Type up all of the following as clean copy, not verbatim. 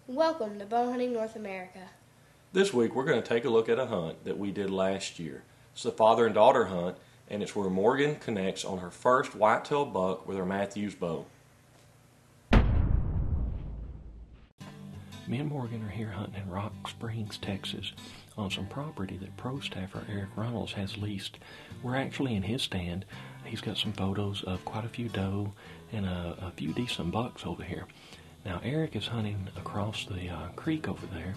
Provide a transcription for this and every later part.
Welcome to Bowhunting North America. This week we're going to take a look at a hunt that we did last year. It's the father and daughter hunt, and it's where Morgan connects on her first whitetail buck with her Mathews bow. Me and Morgan are here hunting in Rock Springs, Texas, on some property that pro staffer Eric Runnels has leased. We're actually in his stand. He's got some photos of quite a few doe and a few decent bucks over here. Now Eric is hunting across the creek over there,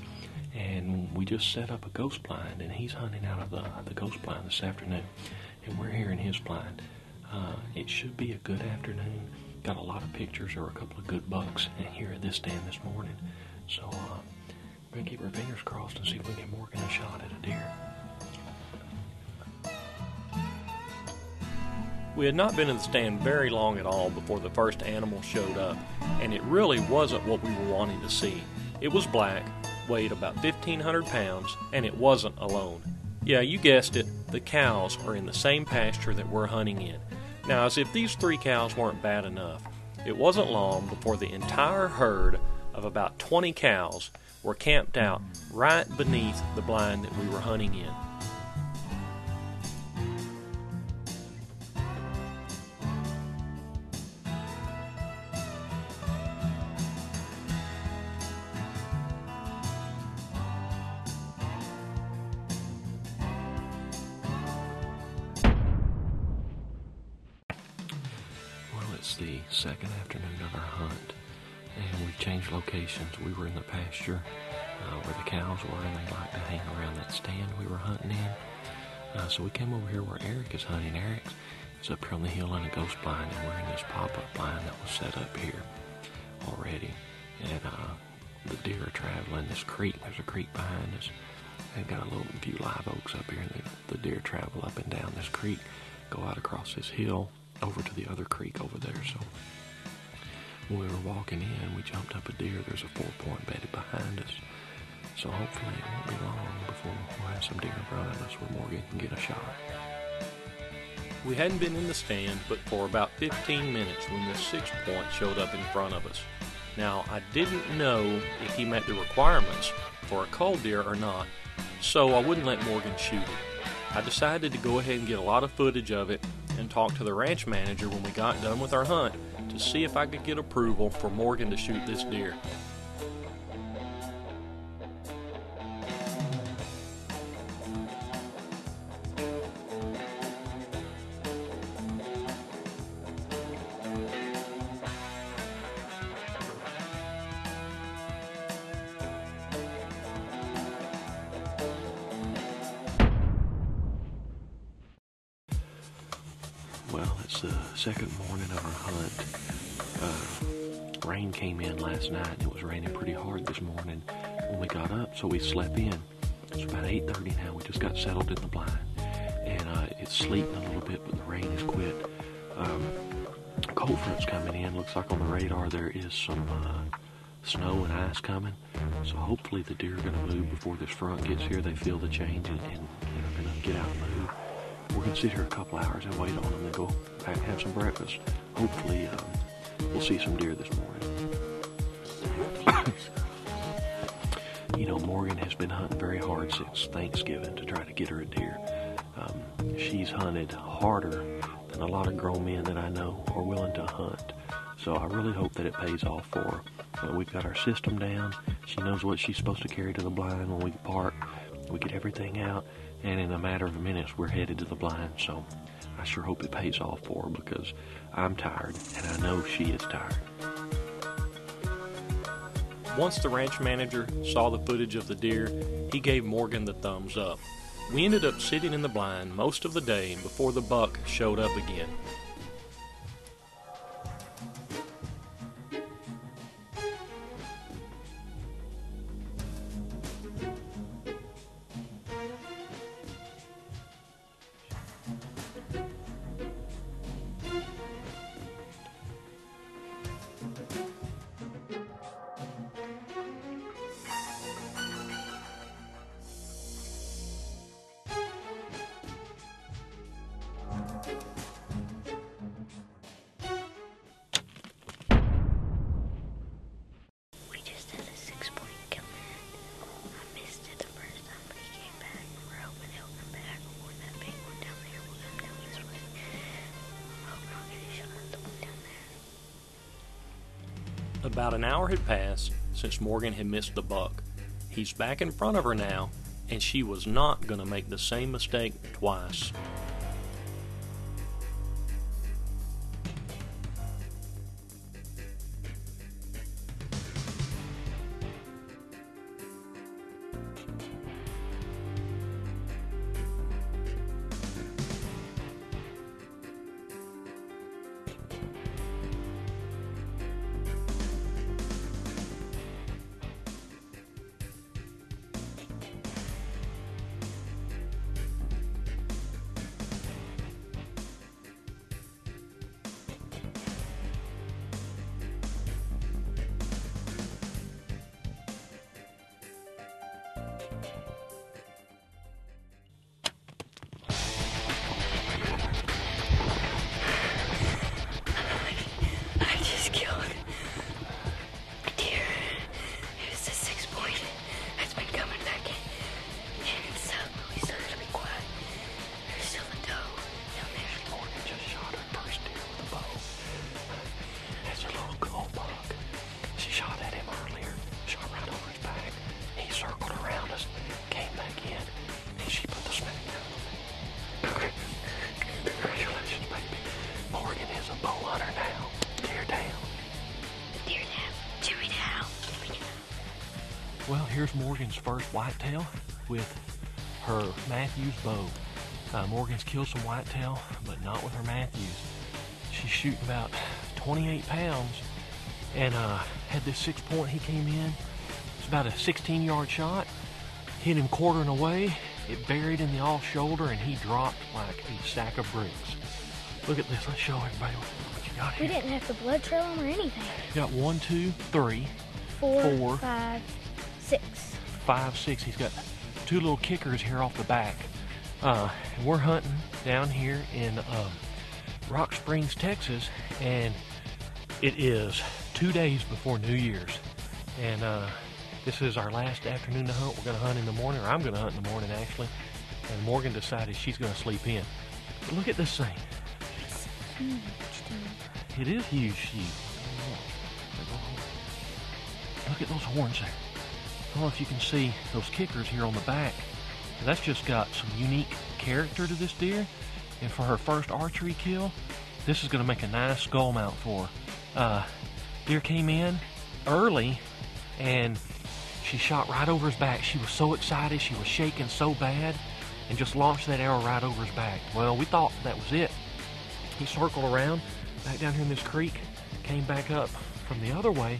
and we just set up a ghost blind, and he's hunting out of the ghost blind this afternoon, and we're here in his blind. It should be a good afternoon. Got a lot of pictures or a couple of good bucks here at this stand this morning. So we're going to keep our fingers crossed and see if we can get Morgan a shot at a deer. We had not been in the stand very long at all before the first animal showed up, and it really wasn't what we were wanting to see. It was black, weighed about 1,500 pounds, and it wasn't alone. Yeah, you guessed it, the cows are in the same pasture that we're hunting in. Now, as if these 3 cows weren't bad enough, it wasn't long before the entire herd of about 20 cows were camped out right beneath the blind that we were hunting in. Well, it's the second afternoon of our hunt, and we've changed locations. We were in the pasture where the cows were, and they like to hang around that stand we were hunting in. So we came over here where Eric is hunting. Eric is up here on the hill in a ghost blind, and we're in this pop-up blind that was set up here already. And the deer are traveling this creek. There's a creek behind us. They've got a few live oaks up here, and the deer travel up and down this creek, go out across this hill over to the other creek over there. So when we were walking in, we jumped up a deer. There's a 4-point bedded behind us. So hopefully it won't be long before we'll have some deer in front of us where Morgan can get a shot. We hadn't been in the stand but for about 15 minutes when this 6-point showed up in front of us. Now, I didn't know if he met the requirements for a cull deer or not, so I wouldn't let Morgan shoot it. I decided to go ahead and get a lot of footage of it and talk to the ranch manager when we got done with our hunt to see if I could get approval for Morgan to shoot this deer. Well, it's the second morning of our hunt. Rain came in last night, and it was raining pretty hard this morning when we got up, so we slept in. It's about 8:30 now. We just got settled in the blind, and it's sleeting a little bit, but the rain has quit. Cold front's coming in. Looks like on the radar there is some snow and ice coming, so hopefully the deer are going to move before this front gets here. They feel the change and are going to get out and move. We're going to sit here a couple hours and wait on them and go back and have some breakfast. Hopefully we'll see some deer this morning. You know, Morgan has been hunting very hard since Thanksgiving to try to get her a deer. She's hunted harder than a lot of grown men that I know are willing to hunt. So I really hope that it pays off for her. We've got our system down. She knows what she's supposed to carry to the blind when we park. We get everything out, and in a matter of minutes we're headed to the blind. So I sure hope it pays off for her, because I'm tired and I know she is tired. Once the ranch manager saw the footage of the deer, he gave Morgan the thumbs up. We ended up sitting in the blind most of the day before the buck showed up again. About an hour had passed since Morgan had missed the buck. He's back in front of her now, and she was not going to make the same mistake twice. Well, here's Morgan's first whitetail with her Mathews bow. Morgan's killed some whitetail, but not with her Mathews. She's shooting about 28 pounds and had this 6-point. He came in. It's about a 16-yard shot. Hit him quartering away. It buried in the off shoulder and he dropped like a sack of bricks. Look at this. Let's show everybody what you got here. We didn't have to blood trail him or anything. You got 1, 2, 3, 4, 5, 6. 5, 6. He's got 2 little kickers here off the back. And we're hunting down here in Rock Springs, Texas, and it is 2 days before New Year's. And this is our last afternoon to hunt. We're going to hunt in the morning, or I'm going to hunt in the morning actually. And Morgan decided she's going to sleep in. But look at this thing. It's huge, dude. It is huge, Steve. Look at those horns there. I don't know if you can see those kickers here on the back. That's just got some unique character to this deer. And for her first archery kill, this is going to make a nice skull mount for her. Deer came in early and she shot right over his back. She was so excited, she was shaking so bad, and just launched that arrow right over his back. Well, we thought that was it. He circled around back down here in this creek, came back up from the other way,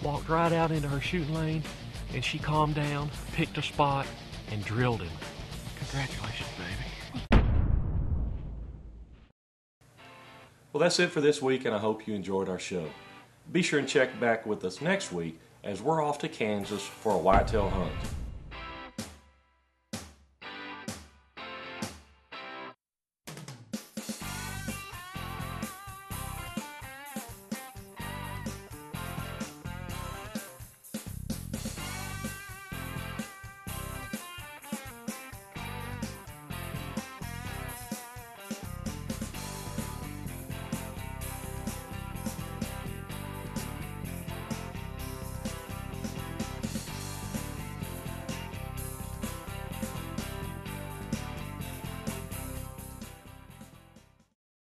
walked right out into her shooting lane, and she calmed down, picked a spot, and drilled him. Congratulations, baby. Well, that's it for this week, and I hope you enjoyed our show. Be sure and check back with us next week as we're off to Kansas for a whitetail hunt.